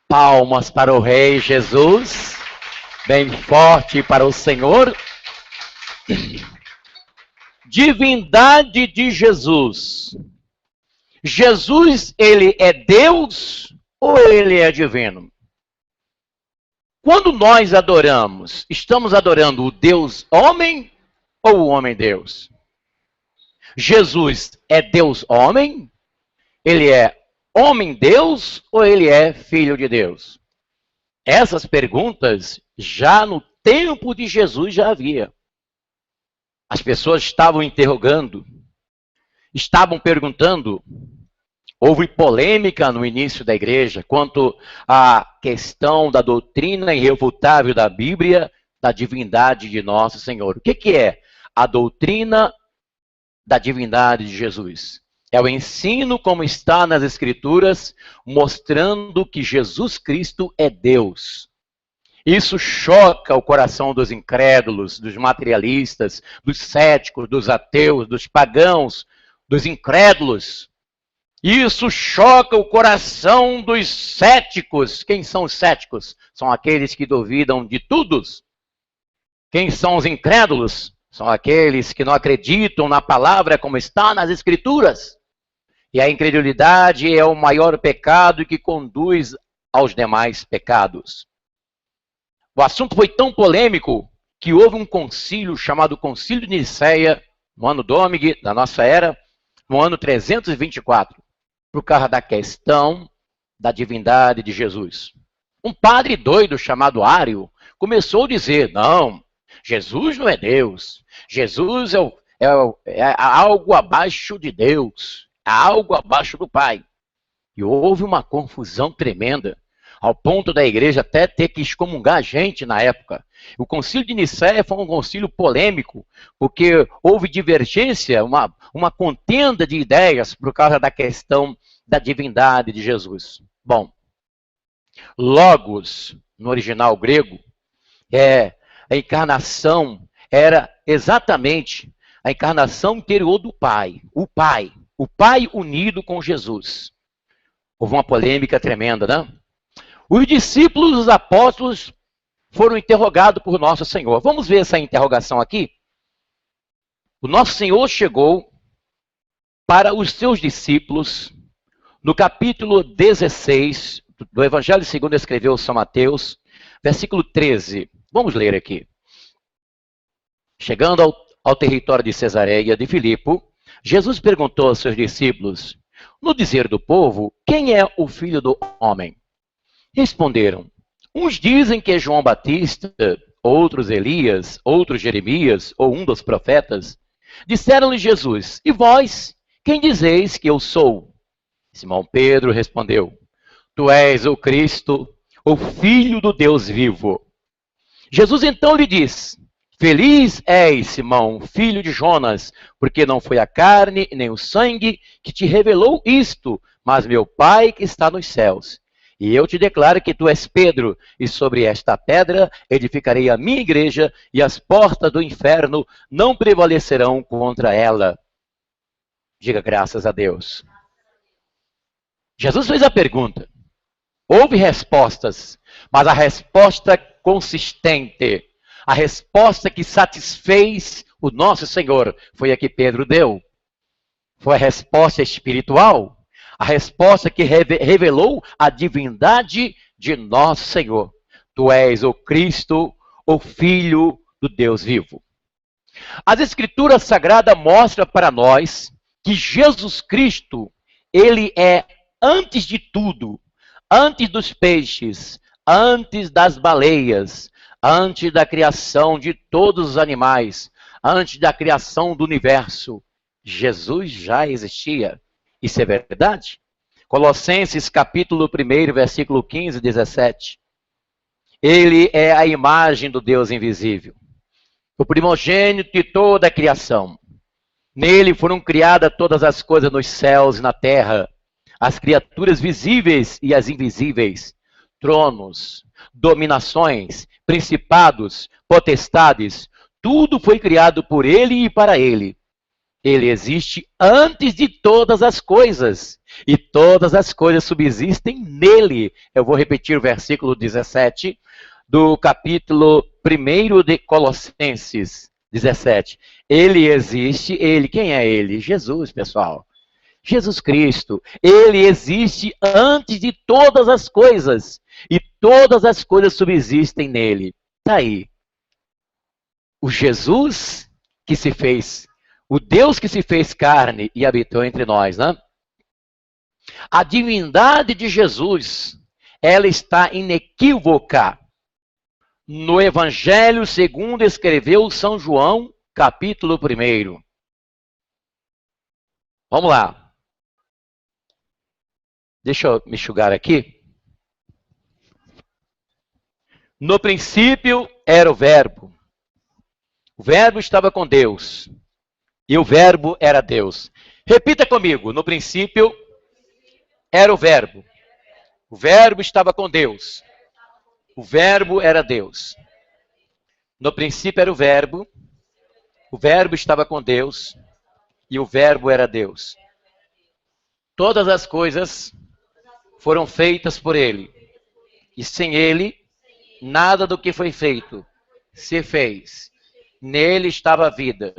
Palmas para o Rei Jesus, bem forte para o Senhor. Divindade de Jesus. Jesus, ele é Deus ou ele é divino? Quando nós adoramos, estamos adorando o Deus homem ou o homem Deus? Jesus é Deus homem? Ele é homem Deus ou ele é filho de Deus? Essas perguntas já no tempo de Jesus já havia. As pessoas estavam interrogando, estavam perguntando. Houve polêmica no início da igreja quanto à questão da doutrina irrefutável da Bíblia, da divindade de nosso Senhor. O que é a doutrina da divindade de Jesus? É o ensino como está nas Escrituras, mostrando que Jesus Cristo é Deus. Isso choca o coração dos incrédulos, dos materialistas, dos céticos, dos ateus, dos pagãos, dos incrédulos. Isso choca o coração dos céticos. Quem são os céticos? São aqueles que duvidam de tudo. Quem são os incrédulos? São aqueles que não acreditam na palavra como está nas Escrituras. E a incredulidade é o maior pecado que conduz aos demais pecados. O assunto foi tão polêmico que houve um concílio chamado Concílio de Nicéia, no ano Dômine da nossa era, no ano 324, por causa da questão da divindade de Jesus. Um padre doido chamado Ário começou a dizer, não, Jesus não é Deus, Jesus é algo abaixo de Deus, é algo abaixo do Pai. E houve uma confusão tremenda, ao ponto da igreja até ter que excomungar a gente na época. O concílio de Nicéia foi um concílio polêmico, porque houve divergência, uma contenda de ideias por causa da questão da divindade de Jesus. Bom, Logos, no original grego, a encarnação era exatamente a encarnação interior do Pai, o Pai unido com Jesus. Houve uma polêmica tremenda, né? Os discípulos, os apóstolos, foram interrogados por Nosso Senhor. Vamos ver essa interrogação aqui? O Nosso Senhor chegou para os seus discípulos, no capítulo 16 do Evangelho segundo escreveu São Mateus, versículo 13. Vamos ler aqui. Chegando ao território de Cesareia de Filipe, Jesus perguntou aos seus discípulos, no dizer do povo, quem é o Filho do Homem? Responderam, uns dizem que é João Batista, outros Elias, outros Jeremias, ou um dos profetas. Disseram-lhe Jesus, e vós, quem dizeis que eu sou? Simão Pedro respondeu, tu és o Cristo, o Filho do Deus vivo. Jesus então lhe disse, feliz és, Simão, filho de Jonas, porque não foi a carne nem o sangue que te revelou isto, mas meu Pai que está nos céus. E eu te declaro que tu és Pedro, e sobre esta pedra edificarei a minha igreja, e as portas do inferno não prevalecerão contra ela. Diga graças a Deus. Jesus fez a pergunta. Houve respostas, mas a resposta consistente, a resposta que satisfez o nosso Senhor, foi a que Pedro deu. Foi a resposta espiritual. A resposta que revelou a divindade de nosso Senhor. Tu és o Cristo, o Filho do Deus vivo. As Escrituras Sagradas mostram para nós que Jesus Cristo, ele é antes de tudo, antes dos peixes, antes das baleias, antes da criação de todos os animais, antes da criação do universo. Jesus já existia. Isso é verdade? Colossenses capítulo 1, versículo 15 e 17. Ele é a imagem do Deus invisível, o primogênito de toda a criação. Nele foram criadas todas as coisas nos céus e na terra, as criaturas visíveis e as invisíveis, tronos, dominações, principados, potestades, tudo foi criado por ele e para ele. Ele existe antes de todas as coisas, E todas as coisas subsistem nele. Eu vou repetir o versículo 17 do capítulo 1 de Colossenses 17. Ele existe, ele, quem é ele? Jesus, pessoal. Jesus Cristo. Ele existe antes de todas as coisas. E todas as coisas subsistem nele. Está aí. O Jesus que se fez, o Deus que se fez carne e habitou entre nós, né? A divindade de Jesus, ela está inequívoca no Evangelho segundo escreveu São João, capítulo 1. Vamos lá. Deixa eu me enxugar aqui. No princípio era o Verbo. O Verbo estava com Deus. E o Verbo era Deus. Repita comigo. No princípio era o Verbo. O Verbo estava com Deus. O Verbo era Deus. No princípio era o Verbo estava com Deus, e o Verbo era Deus. Todas as coisas foram feitas por Ele, e sem Ele, nada do que foi feito se fez. Nele estava a vida,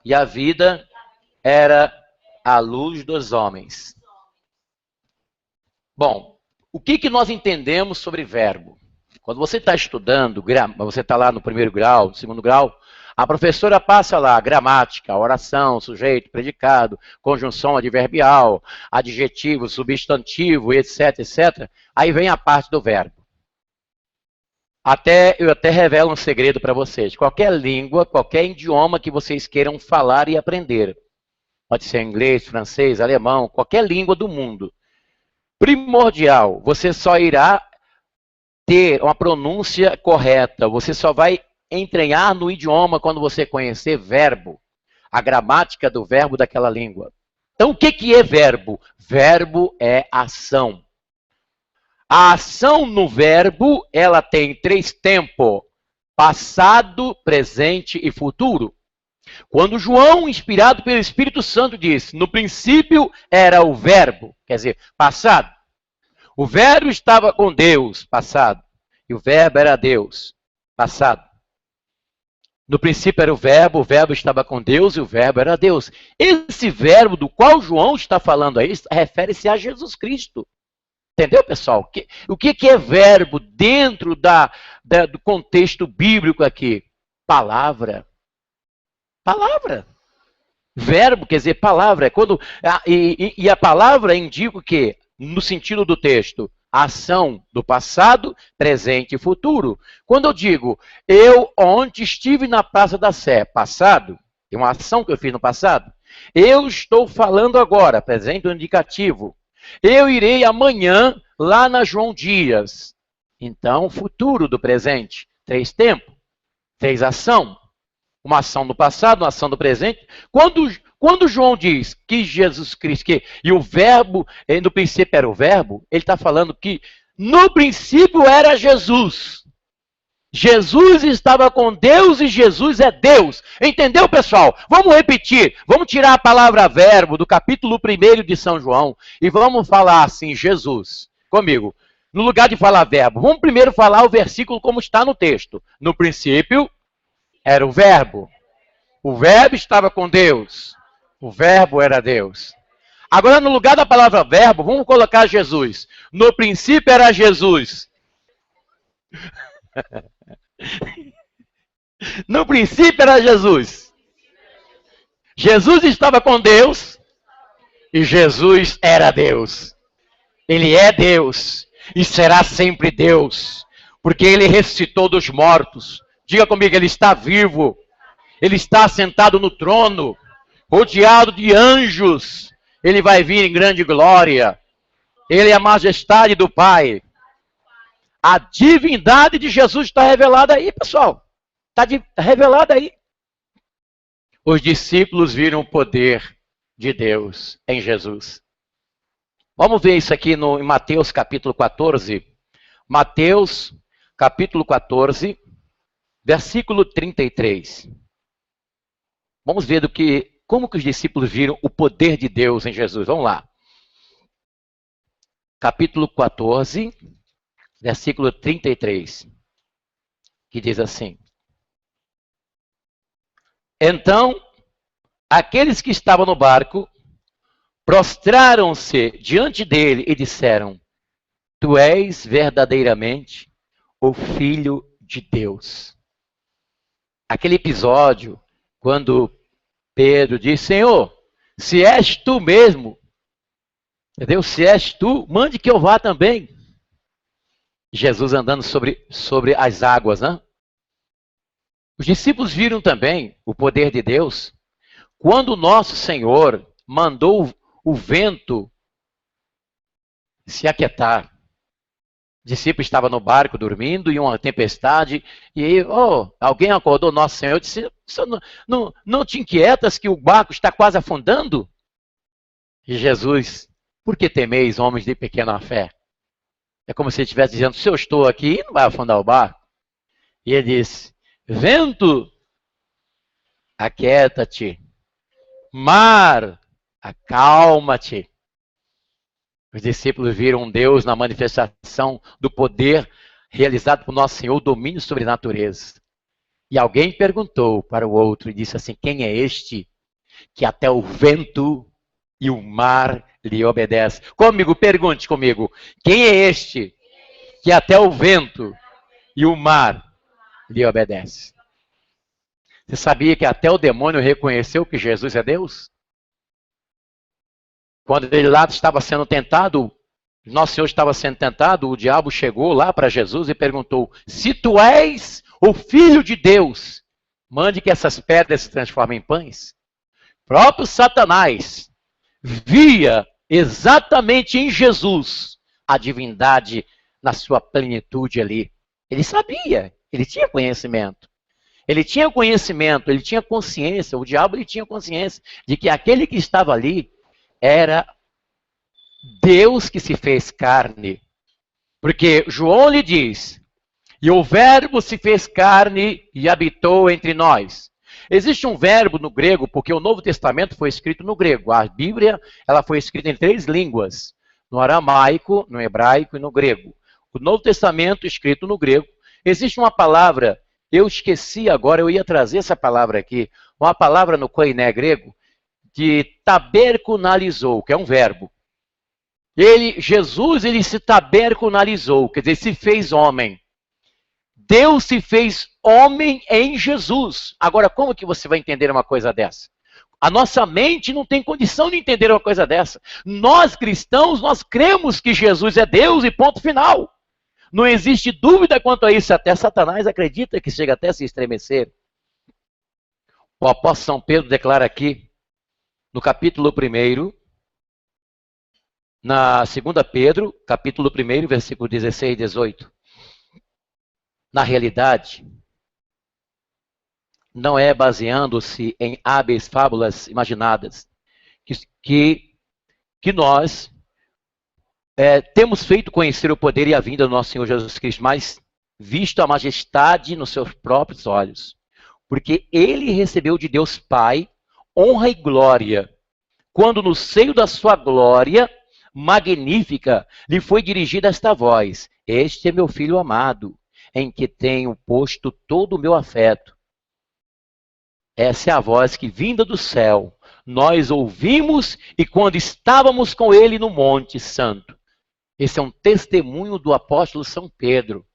e a vida era a luz dos homens. Bom, o que nós entendemos sobre verbo? Quando você está estudando, você está lá no 1º grau, no 2º grau, a professora passa lá gramática, oração, sujeito, predicado, conjunção adverbial, adjetivo, substantivo, etc, etc. Aí vem a parte do verbo. Eu até revelo um segredo para vocês. Qualquer língua, qualquer idioma que vocês queiram falar e aprender, pode ser inglês, francês, alemão, qualquer língua do mundo, primordial, você só irá ter uma pronúncia correta, você só vai entranhar no idioma quando você conhecer verbo, a gramática do verbo daquela língua. Então, o que é verbo? Verbo é ação. A ação no verbo, ela tem 3 tempos: passado, presente e futuro. Quando João, inspirado pelo Espírito Santo, disse, no princípio era o verbo, quer dizer, passado. O verbo estava com Deus, passado. E o verbo era Deus, passado. No princípio era o verbo estava com Deus e o verbo era Deus. Esse verbo do qual João está falando aí, refere-se a Jesus Cristo. Entendeu, pessoal? O que é verbo dentro do contexto bíblico aqui? Palavra. Palavra. Verbo quer dizer palavra. E a palavra indica o quê? No sentido do texto, ação do passado, presente e futuro. Quando eu digo, eu ontem estive na Praça da Sé, passado, tem uma ação que eu fiz no passado. Eu estou falando agora, presente ou indicativo. Eu irei amanhã lá na João Dias. Então, futuro do presente. 3 tempos, 3 ação. Uma ação no passado, uma ação no presente. Quando João diz que Jesus Cristo, e o verbo, no princípio era o verbo, ele está falando que no princípio era Jesus. Jesus estava com Deus e Jesus é Deus. Entendeu, pessoal? Vamos repetir. Vamos tirar a palavra verbo do capítulo 1 de São João e vamos falar assim, Jesus. Comigo. No lugar de falar verbo, vamos primeiro falar o versículo como está no texto. No princípio era o verbo. O verbo estava com Deus. O verbo era Deus. Agora, no lugar da palavra verbo, vamos colocar Jesus. No princípio era Jesus. No princípio era Jesus. Jesus estava com Deus e Jesus era Deus. Ele é Deus e será sempre Deus, porque ele ressuscitou dos mortos. Diga comigo, ele está vivo. Ele está sentado no trono, rodeado de anjos. Ele vai vir em grande glória. Ele é a majestade do Pai. A divindade de Jesus está revelada aí, pessoal. Está revelada aí. Os discípulos viram o poder de Deus em Jesus. Vamos ver isso aqui em Mateus capítulo 14. Mateus capítulo 14, versículo 33. Vamos ver como que os discípulos viram o poder de Deus em Jesus. Vamos lá. capítulo 14, versículo 33, que diz assim: Então, aqueles que estavam no barco prostraram-se diante dele e disseram: Tu és verdadeiramente o Filho de Deus. Aquele episódio, quando Pedro diz: Senhor, se és tu mesmo, entendeu? Se és tu, mande que eu vá também. Jesus andando sobre as águas, né? Os discípulos viram também o poder de Deus quando o nosso Senhor mandou o vento se aquietar. O discípulo estava no barco dormindo e uma tempestade, e aí, alguém acordou nosso Senhor e disse: não te inquietas que o barco está quase afundando? E Jesus: Por que temeis, homens de pequena fé? É como se ele estivesse dizendo: se eu estou aqui, não vai afundar o barco. E ele disse: Vento, aquieta-te. Mar, acalma-te. Os discípulos viram um Deus na manifestação do poder realizado por nosso Senhor, o domínio sobre a natureza. E alguém perguntou para o outro e disse assim: Quem é este que até o vento e o mar lhe obedecem? Comigo, pergunte comigo: quem é este que até o vento e o mar lhe obedecem? Você sabia que até o demônio reconheceu que Jesus é Deus? Quando ele lá estava sendo tentado, nosso Senhor estava sendo tentado, o diabo chegou lá para Jesus e perguntou: Se tu és o Filho de Deus, mande que essas pedras se transformem em pães. O próprio Satanás via exatamente em Jesus a divindade na sua plenitude ali. Ele sabia, ele tinha conhecimento. Ele tinha conhecimento, ele tinha consciência, o diabo ele tinha consciência de que aquele que estava ali era Deus que se fez carne. Porque João lhe diz: E o verbo se fez carne e habitou entre nós. Existe um verbo no grego, porque o Novo Testamento foi escrito no grego. A Bíblia ela foi escrita em 3 línguas: no aramaico, no hebraico e no grego. O Novo Testamento escrito no grego. Existe uma palavra, eu esqueci agora, eu ia trazer essa palavra aqui, uma palavra no koiné grego, de tabercunalizou, que é um verbo. Jesus, ele se tabercunalizou, quer dizer, se fez homem. Deus se fez homem em Jesus. Agora, como que você vai entender uma coisa dessa? A nossa mente não tem condição de entender uma coisa dessa. Nós, cristãos, nós cremos que Jesus é Deus e ponto final. Não existe dúvida quanto a isso. Até Satanás acredita que chega até a se estremecer. O apóstolo São Pedro declara aqui, no capítulo 1, na 2 Pedro, capítulo 1, versículo 16 e 18. Na realidade, não é baseando-se em hábeis fábulas imaginadas que nós temos feito conhecer o poder e a vinda do nosso Senhor Jesus Cristo, mas visto a majestade nos seus próprios olhos. Porque ele recebeu de Deus Pai honra e glória, quando no seio da sua glória magnífica lhe foi dirigida esta voz: Este é meu filho amado, em que tenho posto todo o meu afeto. Essa é a voz que, vinda do céu, nós ouvimos e quando estávamos com ele no Monte Santo. Esse é um testemunho do apóstolo São Pedro.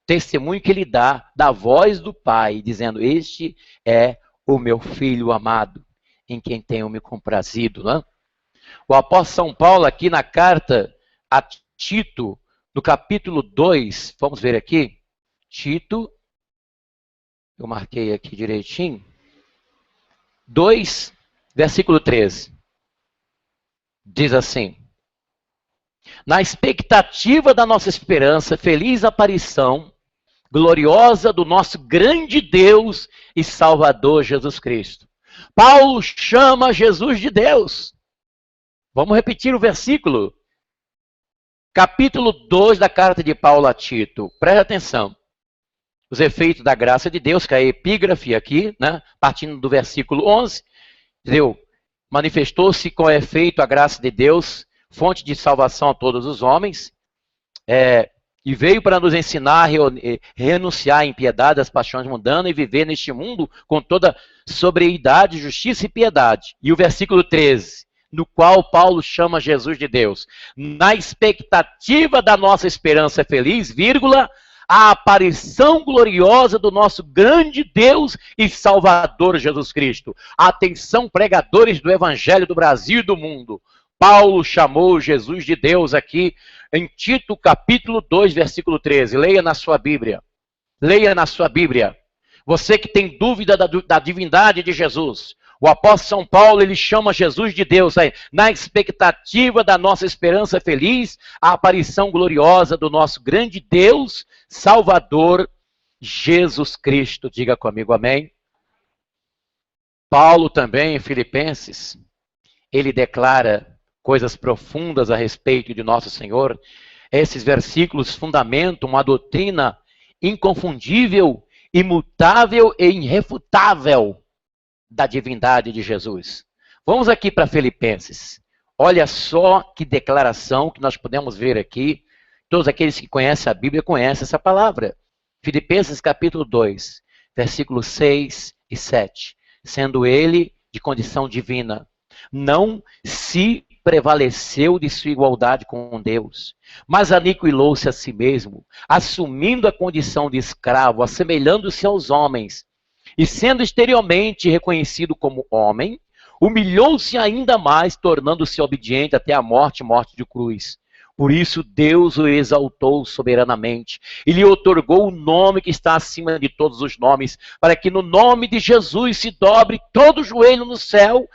Testemunho que ele dá da voz do Pai, dizendo: Este é o meu filho amado, em quem tenho me comprazido. Não é? O apóstolo São Paulo, aqui na carta a Tito, no capítulo 2, vamos ver aqui, Tito, eu marquei aqui direitinho, 2, versículo 13, diz assim: Na expectativa da nossa esperança, feliz aparição, gloriosa do nosso grande Deus e Salvador Jesus Cristo. Paulo chama Jesus de Deus. Vamos repetir o versículo. Capítulo 2 da carta de Paulo a Tito. Preste atenção. Os efeitos da graça de Deus, que é a epígrafe aqui, né? Partindo do versículo 11. Entendeu? Manifestou-se com efeito a graça de Deus, fonte de salvação a todos os homens, e veio para nos ensinar a renunciar à impiedade, às paixões mundanas e viver neste mundo com toda sobriedade, justiça e piedade. E o versículo 13, no qual Paulo chama Jesus de Deus, na expectativa da nossa esperança feliz, vírgula, a aparição gloriosa do nosso grande Deus e Salvador Jesus Cristo. Atenção, pregadores do Evangelho do Brasil e do mundo. Paulo chamou Jesus de Deus aqui em Tito, capítulo 2, versículo 13. Leia na sua Bíblia. Leia na sua Bíblia. Você que tem dúvida da divindade de Jesus. O apóstolo São Paulo, ele chama Jesus de Deus, na expectativa da nossa esperança feliz, a aparição gloriosa do nosso grande Deus, Salvador, Jesus Cristo. Diga comigo, amém? Paulo também, em Filipenses, ele declara coisas profundas a respeito de nosso Senhor. Esses versículos fundamentam uma doutrina inconfundível, imutável e irrefutável da divindade de Jesus. Vamos aqui para Filipenses. Olha só que declaração que nós podemos ver aqui. Todos aqueles que conhecem a Bíblia conhecem essa palavra. Filipenses capítulo 2, versículos 6 e 7. Sendo ele de condição divina, não se prevaleceu de sua igualdade com Deus, mas aniquilou-se a si mesmo, assumindo a condição de escravo, assemelhando-se aos homens, e sendo exteriormente reconhecido como homem, humilhou-se ainda mais, tornando-se obediente até a morte, morte de cruz. Por isso Deus o exaltou soberanamente e lhe otorgou o nome que está acima de todos os nomes, para que no nome de Jesus se dobre todo o joelho no céu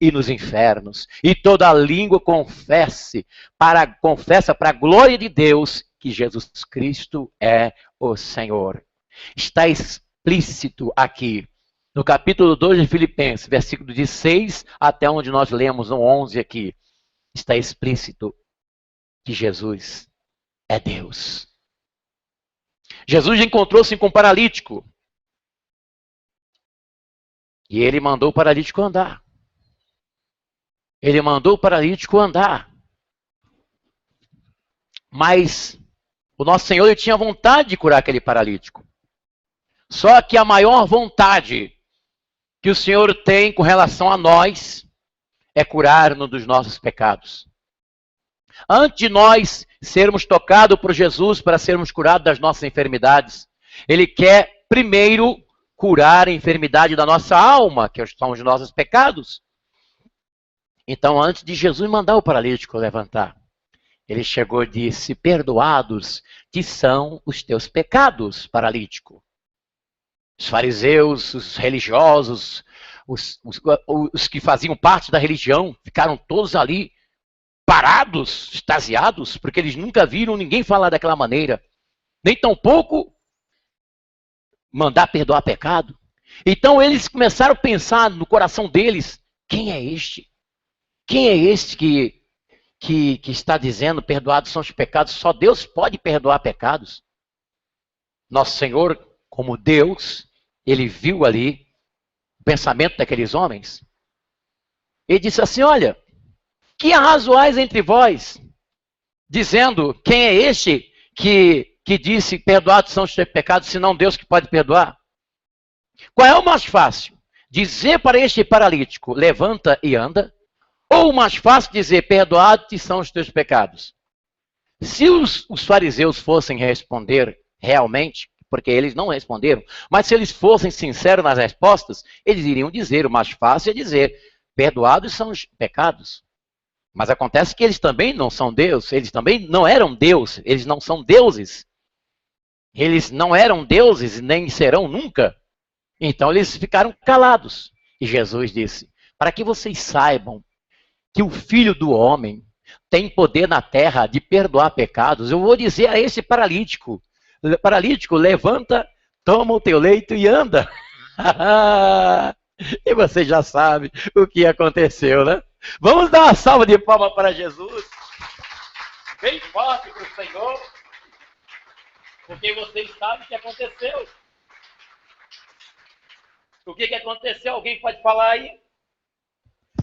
e nos infernos, e toda língua confessa para a glória de Deus que Jesus Cristo é o Senhor. Está explícito aqui, no capítulo 2 de Filipenses, versículo de 6 até onde nós lemos no 11 aqui, está explícito que Jesus é Deus. Jesus encontrou-se com um paralítico, e ele mandou o paralítico andar. Ele mandou o paralítico andar. Mas o nosso Senhor, ele tinha vontade de curar aquele paralítico. Só que a maior vontade que o Senhor tem com relação a nós é curar-nos dos nossos pecados. Antes de nós sermos tocados por Jesus para sermos curados das nossas enfermidades, ele quer primeiro curar a enfermidade da nossa alma, que são os nossos pecados. Então, antes de Jesus mandar o paralítico levantar, ele chegou e disse: perdoados te são os teus pecados, paralítico. Os fariseus, os religiosos, os que faziam parte da religião, ficaram todos ali parados, extasiados, porque eles nunca viram ninguém falar daquela maneira, nem tampouco mandar perdoar pecado. Então eles começaram a pensar no coração deles: quem é este? Quem é este que está dizendo perdoados são os pecados? Só Deus pode perdoar pecados. Nosso Senhor, como Deus, ele viu ali o pensamento daqueles homens. Ele disse assim: olha, que arrazoais entre vós, dizendo quem é este que disse perdoados são os teus pecados, senão Deus que pode perdoar? Qual é o mais fácil? Dizer para este paralítico, levanta e anda? Ou mais fácil dizer, perdoados são os teus pecados? Se os fariseus fossem responder realmente, porque eles não responderam, mas se eles fossem sinceros nas respostas, eles iriam dizer, o mais fácil é dizer, perdoados são os pecados. Mas acontece que eles também não são Deus, eles também não eram Deus, eles não são deuses. Eles não eram deuses, nem serão nunca. Então eles ficaram calados. E Jesus disse, para que vocês saibam que o Filho do Homem tem poder na terra de perdoar pecados, eu vou dizer a esse paralítico, levanta, toma o teu leito e anda. E você já sabe o que aconteceu, né? Vamos dar uma salva de palmas para Jesus. Bem forte para o Senhor. Porque vocês sabem o que aconteceu. O que aconteceu? Alguém pode falar aí?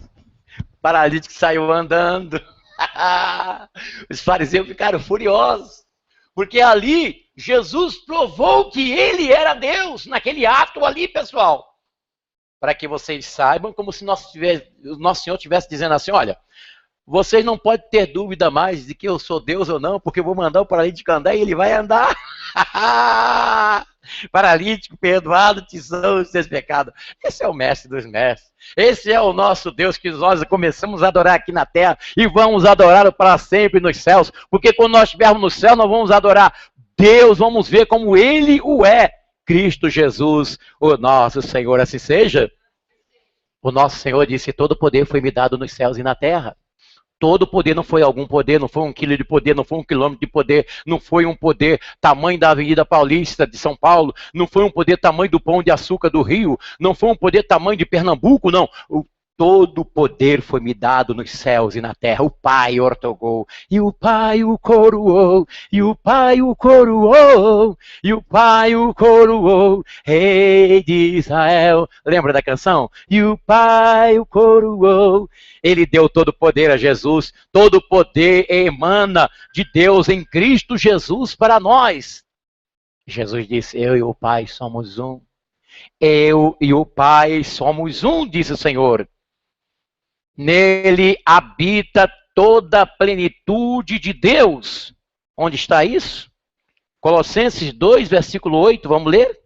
O paralítico saiu andando. Os fariseus ficaram furiosos, porque ali Jesus provou que ele era Deus, naquele ato ali, pessoal. Para que vocês saibam, como se o nosso Senhor estivesse dizendo assim, olha, vocês não podem ter dúvida mais de que eu sou Deus ou não, porque eu vou mandar o paralítico andar e ele vai andar. Paralítico, perdoado, tizão dos seus pecados. Esse é o mestre dos mestres. Esse é o nosso Deus que nós começamos a adorar aqui na terra e vamos adorar para sempre nos céus. Porque quando nós estivermos no céu, nós vamos adorar Deus, vamos ver como Ele o é. Cristo Jesus, o nosso Senhor, assim seja. O nosso Senhor disse, todo poder foi me dado nos céus e na terra. Todo poder não foi algum poder, não foi 1 quilo de poder, não foi 1 quilômetro de poder, não foi um poder tamanho da Avenida Paulista de São Paulo, não foi um poder tamanho do Pão de Açúcar do Rio, não foi um poder tamanho de Pernambuco, não. Todo poder foi me dado nos céus e na terra. O Pai ortogou, e o Pai o coroou, e o Pai o coroou, e o Pai o coroou, Rei de Israel. Lembra da canção? E o Pai o coroou. Ele deu todo o poder a Jesus. Todo o poder emana de Deus em Cristo Jesus para nós. Jesus disse, eu e o Pai somos um. Eu e o Pai somos um, disse o Senhor. Nele habita toda a plenitude de Deus. Onde está isso? Colossenses 2, versículo 8, vamos ler?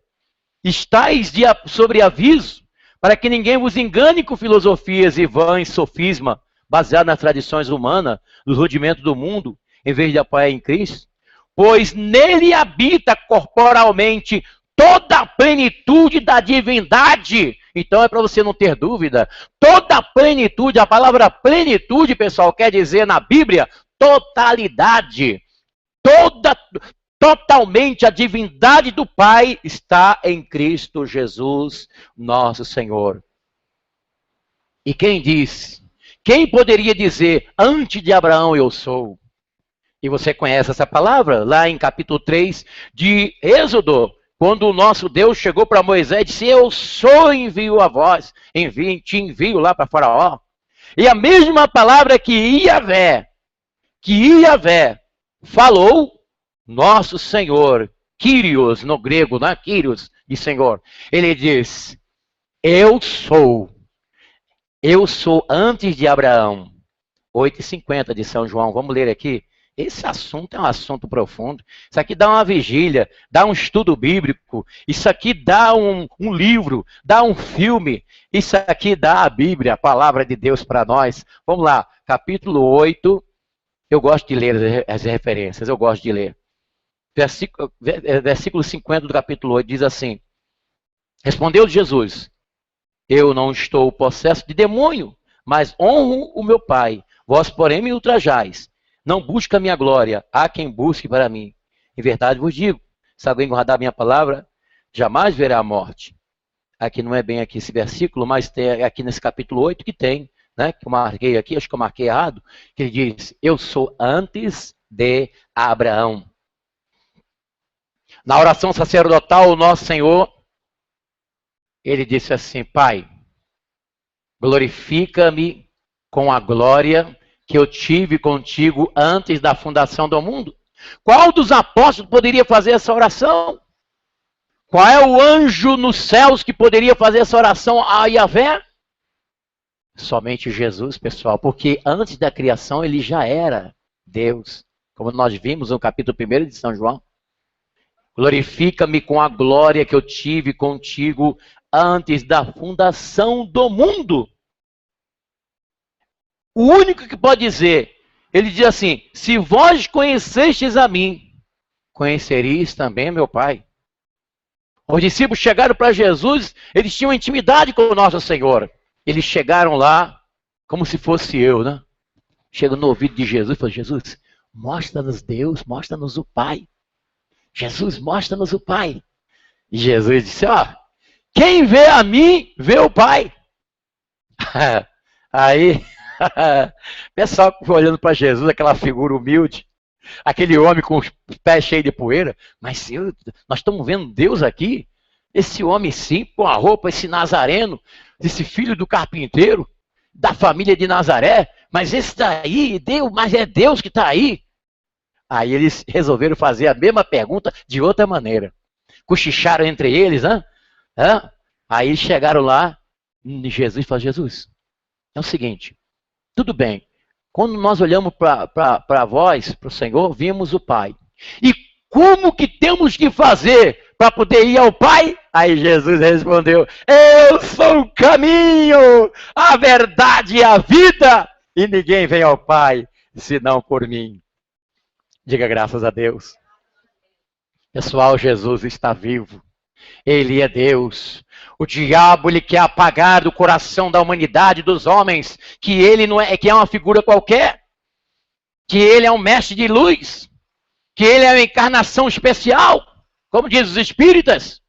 Estais sobre aviso, para que ninguém vos engane com filosofias e vãs sofisma, baseado nas tradições humanas, nos rudimentos do mundo, em vez de apoiar em Cristo. Pois nele habita corporalmente toda a plenitude da divindade. Então é para você não ter dúvida. Toda a plenitude, a palavra plenitude, pessoal, quer dizer na Bíblia, totalidade. Totalmente a divindade do Pai está em Cristo Jesus, nosso Senhor. E quem disse? Quem poderia dizer, antes de Abraão eu sou? E você conhece essa palavra? Lá em capítulo 3 de Êxodo, quando o nosso Deus chegou para Moisés e disse, eu sou envio a vós, te envio lá para Faraó. E a mesma palavra que Iavé falou, nosso Senhor, Kyrios no grego, não é Kyrios de Senhor. Ele diz, eu sou antes de Abraão. 8,50 de São João, vamos ler aqui. Esse assunto é um assunto profundo. Isso aqui dá uma vigília, dá um estudo bíblico. Isso aqui dá um livro, dá um filme. Isso aqui dá a Bíblia, a palavra de Deus para nós. Vamos lá, capítulo 8. Eu gosto de ler as referências, eu gosto de ler. Versículo 50 do capítulo 8 diz assim, respondeu Jesus, eu não estou possesso de demônio, mas honro o meu Pai. Vós, porém, me ultrajais. Não busca a minha glória, há quem busque para mim. Em verdade vos digo, se alguém guardar a minha palavra, jamais verá a morte. Aqui não é bem aqui esse versículo, mas tem aqui nesse capítulo 8 que tem, né? Que eu marquei aqui, acho que eu marquei errado, que ele diz, eu sou antes de Abraão. Na oração sacerdotal, o nosso Senhor, ele disse assim, Pai, glorifica-me com a glória que eu tive contigo antes da fundação do mundo. Qual dos apóstolos poderia fazer essa oração? Qual é o anjo nos céus que poderia fazer essa oração a Iavé? Somente Jesus, pessoal, porque antes da criação ele já era Deus, como nós vimos no capítulo 1 de São João. Glorifica-me com a glória que eu tive contigo antes da fundação do mundo. O único que pode dizer, ele diz assim, se vós conhecestes a mim, conhecereis também meu Pai. Os discípulos chegaram para Jesus, eles tinham intimidade com o nosso Senhor. Eles chegaram lá, como se fosse eu, né? Chegam no ouvido de Jesus e falam, Jesus, mostra-nos Deus, mostra-nos o Pai. Jesus, mostra-nos o Pai. E Jesus disse, quem vê a mim, vê o Pai. Aí, o pessoal foi olhando para Jesus, aquela figura humilde, aquele homem com os pés cheios de poeira. Mas Senhor, nós estamos vendo Deus aqui? Esse homem sim, com a roupa, esse nazareno, esse filho do carpinteiro, da família de Nazaré, Mas esse daí, Deus, mas é Deus que está aí. Aí eles resolveram fazer a mesma pergunta de outra maneira. Cochicharam entre eles, né? Aí chegaram lá, Jesus falou, Jesus, é o seguinte, tudo bem, quando nós olhamos para vós, para o Senhor, vimos o Pai. E como que temos que fazer para poder ir ao Pai? Aí Jesus respondeu, eu sou o caminho, a verdade e a vida, e ninguém vem ao Pai, senão por mim. Diga graças a Deus. Pessoal, Jesus está vivo. Ele é Deus. O diabo ele quer apagar do coração da humanidade, dos homens, que ele não é, que é uma figura qualquer, que ele é um mestre de luz, que ele é uma encarnação especial, como diz os espíritas.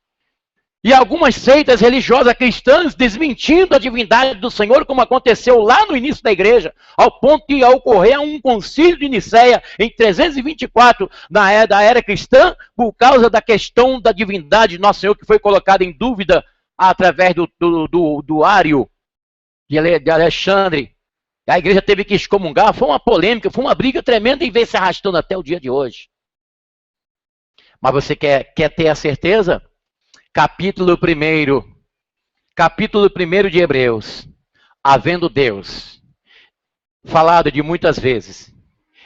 E algumas seitas religiosas cristãs desmentindo a divindade do Senhor, como aconteceu lá no início da igreja, ao ponto de ocorrer um concílio de Nicéia em 324 da era cristã, por causa da questão da divindade de Nosso Senhor, que foi colocada em dúvida através do Ário de Alexandre. A igreja teve que excomungar, foi uma polêmica, foi uma briga tremenda e vem se arrastando até o dia de hoje. Mas você quer ter a certeza? Capítulo 1 de Hebreus, havendo Deus falado de muitas vezes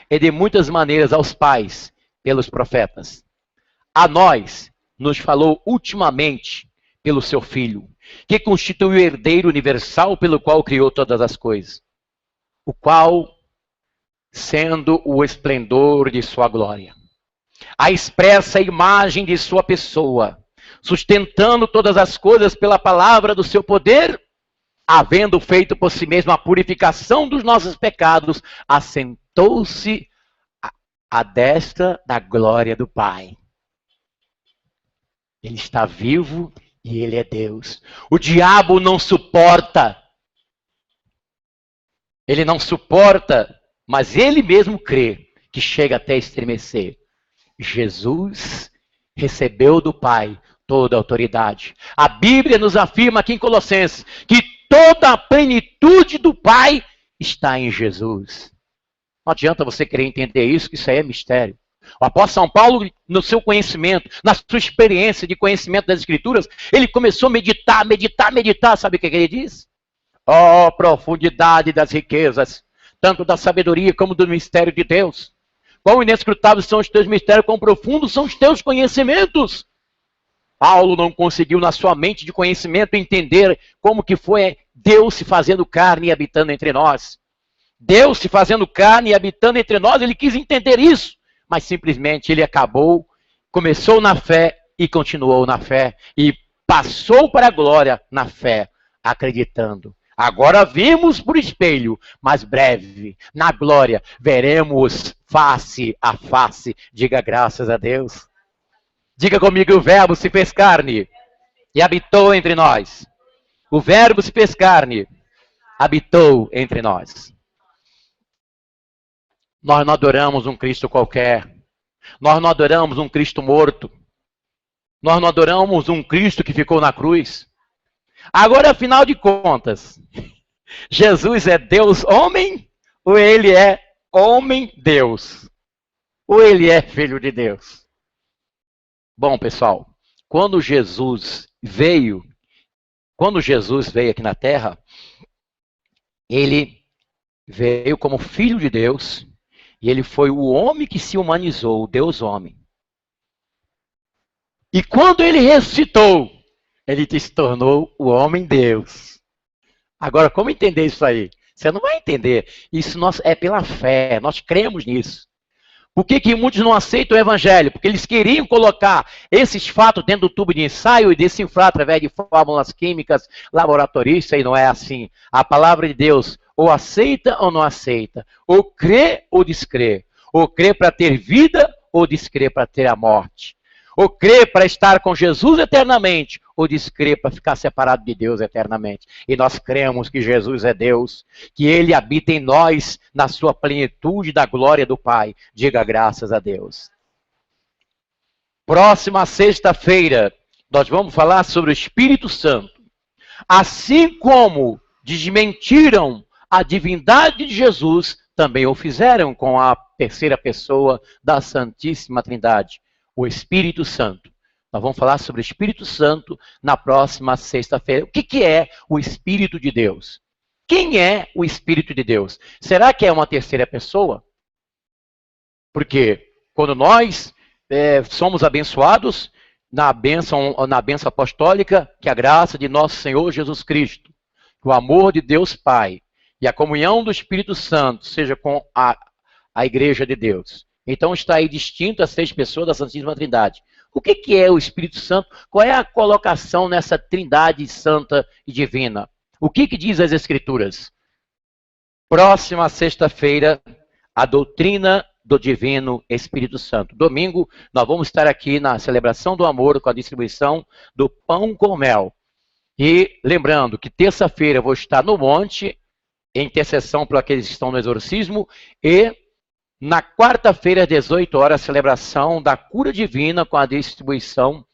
e de muitas maneiras aos pais pelos profetas, a nós nos falou ultimamente pelo seu Filho, que constitui o herdeiro universal pelo qual criou todas as coisas, o qual, sendo o esplendor de sua glória, a expressa imagem de sua pessoa, sustentando todas as coisas pela palavra do seu poder, havendo feito por si mesmo a purificação dos nossos pecados, assentou-se à destra da glória do Pai. Ele está vivo e ele é Deus. O diabo não suporta. Ele não suporta, mas ele mesmo crê que chega até a estremecer. Jesus recebeu do Pai toda a autoridade. A Bíblia nos afirma aqui em Colossenses que toda a plenitude do Pai está em Jesus. Não adianta você querer entender isso, que isso aí é mistério. O apóstolo São Paulo, no seu conhecimento, na sua experiência de conhecimento das Escrituras, ele começou a meditar. Sabe o que ele diz? Ó, profundidade das riquezas, tanto da sabedoria como do mistério de Deus. Quão inescrutáveis são os teus mistérios, quão profundos são os teus conhecimentos. Paulo não conseguiu na sua mente de conhecimento entender como que foi Deus se fazendo carne e habitando entre nós. Deus se fazendo carne e habitando entre nós, ele quis entender isso, mas simplesmente ele começou na fé e continuou na fé, e passou para a glória na fé, acreditando. Agora vimos por espelho, mas breve, na glória, veremos face a face. Diga graças a Deus. Diga comigo, o verbo se fez carne e habitou entre nós. O verbo se fez carne, habitou entre nós. Nós não adoramos um Cristo qualquer. Nós não adoramos um Cristo morto. Nós não adoramos um Cristo que ficou na cruz. Agora, afinal de contas, Jesus é Deus homem ou ele é homem Deus? Ou ele é filho de Deus? Bom, pessoal, quando Jesus veio aqui na Terra, ele veio como filho de Deus e ele foi o homem que se humanizou, o Deus homem. E quando ele ressuscitou, ele se tornou o homem Deus. Agora, como entender isso aí? Você não vai entender. Isso é pela fé, nós cremos nisso. Por que muitos não aceitam o evangelho? Porque eles queriam colocar esses fatos dentro do tubo de ensaio e decifrar através de fórmulas químicas laboratoristas, e não é assim. A palavra de Deus ou aceita ou não aceita, ou crê ou descrê, ou crê para ter vida ou descrê para ter a morte. Ou crê para estar com Jesus eternamente, ou descrê para ficar separado de Deus eternamente. E nós cremos que Jesus é Deus, que ele habita em nós na sua plenitude da glória do Pai. Diga graças a Deus. Próxima sexta-feira, nós vamos falar sobre o Espírito Santo. Assim como desmentiram a divindade de Jesus também o fizeram com a terceira pessoa da Santíssima Trindade, o Espírito Santo. Nós vamos falar sobre o Espírito Santo na próxima sexta-feira. O que é o Espírito de Deus? Quem é o Espírito de Deus? Será que é uma terceira pessoa? Porque quando nós somos abençoados na bênção apostólica, que a graça de nosso Senhor Jesus Cristo, o amor de Deus Pai e a comunhão do Espírito Santo seja com a Igreja de Deus. Então está aí distinto as 3 pessoas da Santíssima Trindade. O que é o Espírito Santo? Qual é a colocação nessa Trindade santa e divina? O que diz as Escrituras? Próxima sexta-feira, a doutrina do Divino Espírito Santo. Domingo, nós vamos estar aqui na celebração do amor com a distribuição do pão com mel. E lembrando que terça-feira eu vou estar no monte, em intercessão por aqueles que estão no exorcismo, e na quarta-feira, às 18 horas, a celebração da cura divina com a distribuição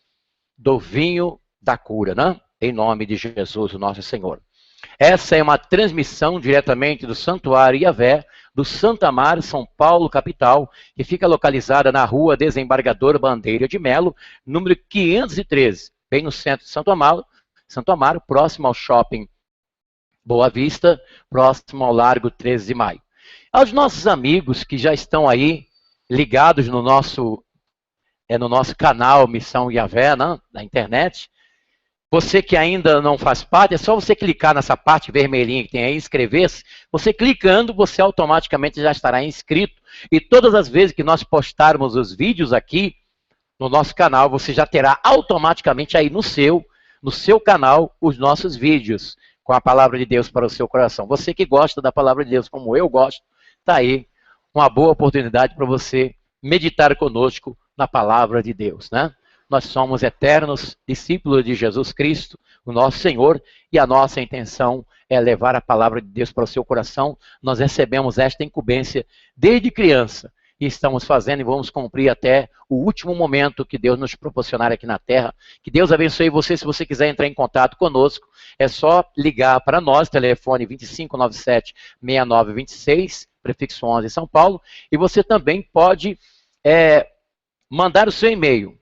do vinho da cura, né? Em nome de Jesus, o nosso Senhor. Essa é uma transmissão diretamente do Santuário Yahvé, do Santo Amaro, São Paulo, capital, que fica localizada na rua Desembargador Bandeira de Melo, número 513, bem no centro de Santo Amaro, próximo ao shopping Boa Vista, próximo ao Largo 13 de Maio. Aos nossos amigos que já estão aí ligados no nosso canal Missão Yahvé, né, na internet, você que ainda não faz parte, é só você clicar nessa parte vermelhinha que tem aí, inscrever-se. Você clicando, você automaticamente já estará inscrito. E todas as vezes que nós postarmos os vídeos aqui no nosso canal, você já terá automaticamente aí no seu canal os nossos vídeos com a palavra de Deus para o seu coração. Você que gosta da palavra de Deus, como eu gosto, está aí uma boa oportunidade para você meditar conosco na palavra de Deus, né? Nós somos eternos discípulos de Jesus Cristo, o nosso Senhor, e a nossa intenção é levar a palavra de Deus para o seu coração. Nós recebemos esta incumbência desde criança e estamos fazendo e vamos cumprir até o último momento que Deus nos proporcionar aqui na terra. Que Deus abençoe você. Se você quiser entrar em contato conosco, é só ligar para nós, telefone 2597-6926, prefixo 11 São Paulo, e você também pode mandar o seu e-mail.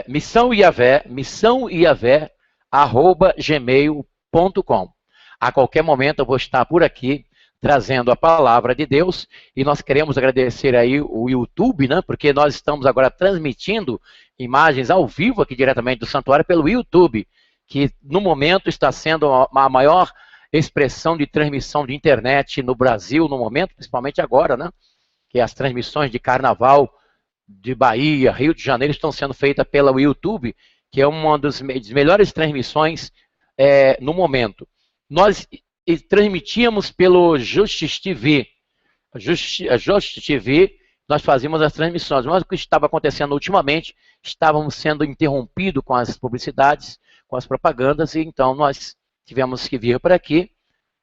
missãoiavé@gmail.com. A qualquer momento eu vou estar por aqui trazendo a palavra de Deus e nós queremos agradecer aí o YouTube, né? Porque nós estamos agora transmitindo imagens ao vivo aqui diretamente do santuário pelo YouTube, que no momento está sendo a maior expressão de transmissão de internet no Brasil no momento, principalmente agora, né? Que as transmissões de carnaval de Bahia, Rio de Janeiro estão sendo feitas pela YouTube, que é uma das melhores transmissões no momento. Nós transmitíamos pelo Justice TV. Justice TV, nós fazíamos as transmissões, mas o que estava acontecendo ultimamente, estávamos sendo interrompidos com as publicidades, com as propagandas, e então nós tivemos que vir para aqui.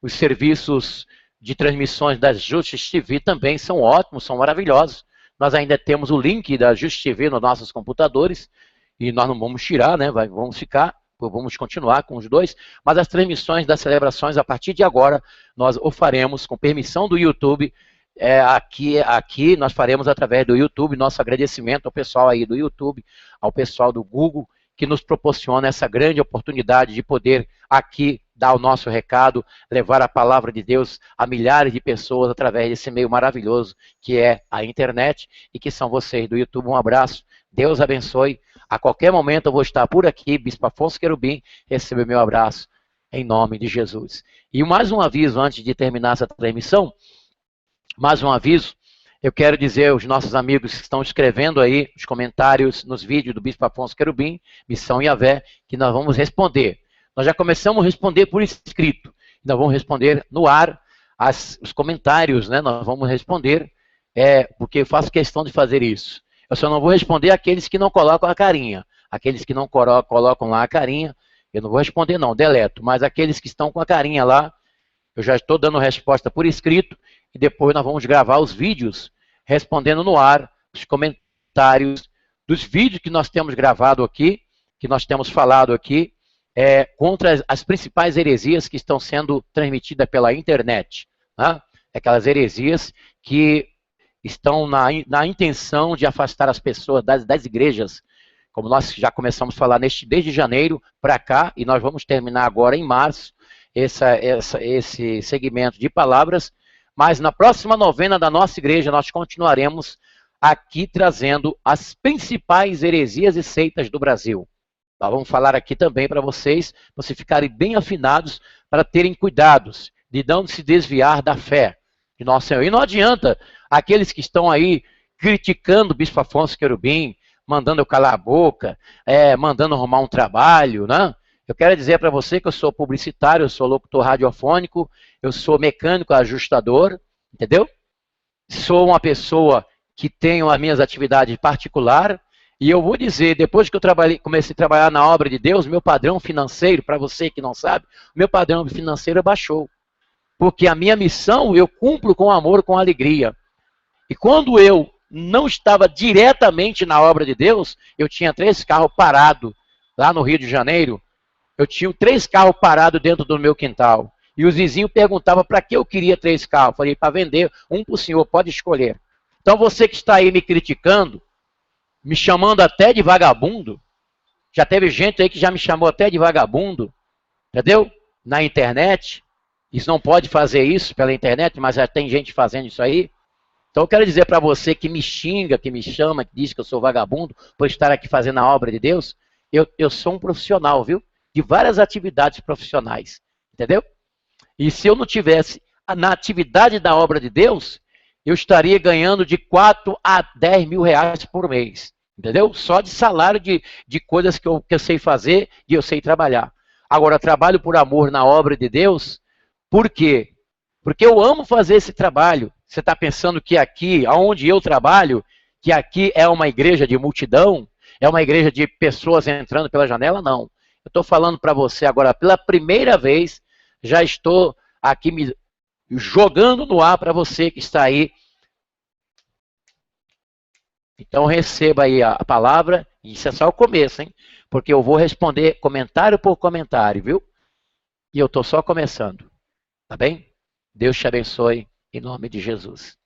Os serviços de transmissões da Justice TV também são ótimos, são maravilhosos. Nós ainda temos o link da Justice TV nos nossos computadores, e nós não vamos tirar, né? Vamos continuar com os dois, mas as transmissões das celebrações, a partir de agora, nós o faremos com permissão do YouTube. Aqui nós faremos através do YouTube. Nosso agradecimento ao pessoal aí do YouTube, ao pessoal do Google, que nos proporciona essa grande oportunidade de poder aqui dar o nosso recado, levar a palavra de Deus a milhares de pessoas através desse meio maravilhoso que é a internet e que são vocês do YouTube. Um abraço, Deus abençoe. A qualquer momento eu vou estar por aqui, Bispo Afonso Querubim, receba o meu abraço em nome de Jesus. E mais um aviso antes de terminar essa transmissão, mais um aviso, eu quero dizer aos nossos amigos que estão escrevendo aí os comentários nos vídeos do Bispo Afonso Querubim, Missão Yahvé, que nós vamos responder. Nós já começamos a responder por escrito, nós vamos responder no ar os comentários, né? Nós vamos responder, porque eu faço questão de fazer isso. Eu só não vou responder aqueles que não colocam a carinha. Aqueles que não colocam lá a carinha, eu não vou responder não, deleto. Mas aqueles que estão com a carinha lá, eu já estou dando resposta por escrito, e depois nós vamos gravar os vídeos respondendo no ar os comentários dos vídeos que nós temos gravado aqui, que nós temos falado aqui, contra as principais heresias que estão sendo transmitidas pela internet. Né? Aquelas heresias que estão na intenção de afastar as pessoas das igrejas, como nós já começamos a falar desde janeiro para cá, e nós vamos terminar agora em março, esse segmento de palavras, mas na próxima novena da nossa igreja nós continuaremos aqui trazendo as principais heresias e seitas do Brasil. Nós vamos falar aqui também para vocês ficarem bem afinados, para terem cuidados de não se desviar da fé de Nosso Senhor. E não adianta aqueles que estão aí criticando o Bispo Afonso Querubim, mandando eu calar a boca, mandando arrumar um trabalho, né? Eu quero dizer para você que eu sou publicitário, eu sou locutor radiofônico, eu sou mecânico ajustador, entendeu? Sou uma pessoa que tenho as minhas atividades particulares, e eu vou dizer, depois que eu comecei a trabalhar na obra de Deus, meu padrão financeiro, para você que não sabe, meu padrão financeiro baixou. Porque a minha missão eu cumpro com amor, com alegria. E quando eu não estava diretamente na obra de Deus, eu tinha 3 carros parados lá no Rio de Janeiro. Eu tinha 3 carros parados dentro do meu quintal. E os vizinhos perguntavam para que eu queria 3 carros. Falei, para vender um para o senhor, pode escolher. Então você que está aí me criticando, me chamando até de vagabundo, já teve gente aí que já me chamou até de vagabundo, entendeu? Na internet. Isso não pode fazer isso pela internet, mas já tem gente fazendo isso aí. Então eu quero dizer para você que me xinga, que me chama, que diz que eu sou vagabundo por estar aqui fazendo a obra de Deus, eu sou um profissional, viu? De várias atividades profissionais, entendeu? E se eu não tivesse na atividade da obra de Deus, eu estaria ganhando de 4 a 10 mil reais por mês, entendeu? Só de salário de coisas que eu sei fazer e eu sei trabalhar. Agora, trabalho por amor na obra de Deus, por quê? Porque eu amo fazer esse trabalho. Você está pensando que aqui, onde eu trabalho, que aqui é uma igreja de multidão? É uma igreja de pessoas entrando pela janela? Não. Eu estou falando para você agora, pela primeira vez, já estou aqui me jogando no ar para você que está aí. Então receba aí a palavra, e isso é só o começo, hein? Porque eu vou responder comentário por comentário, viu? E eu estou só começando, tá bem? Deus te abençoe, em nome de Jesus.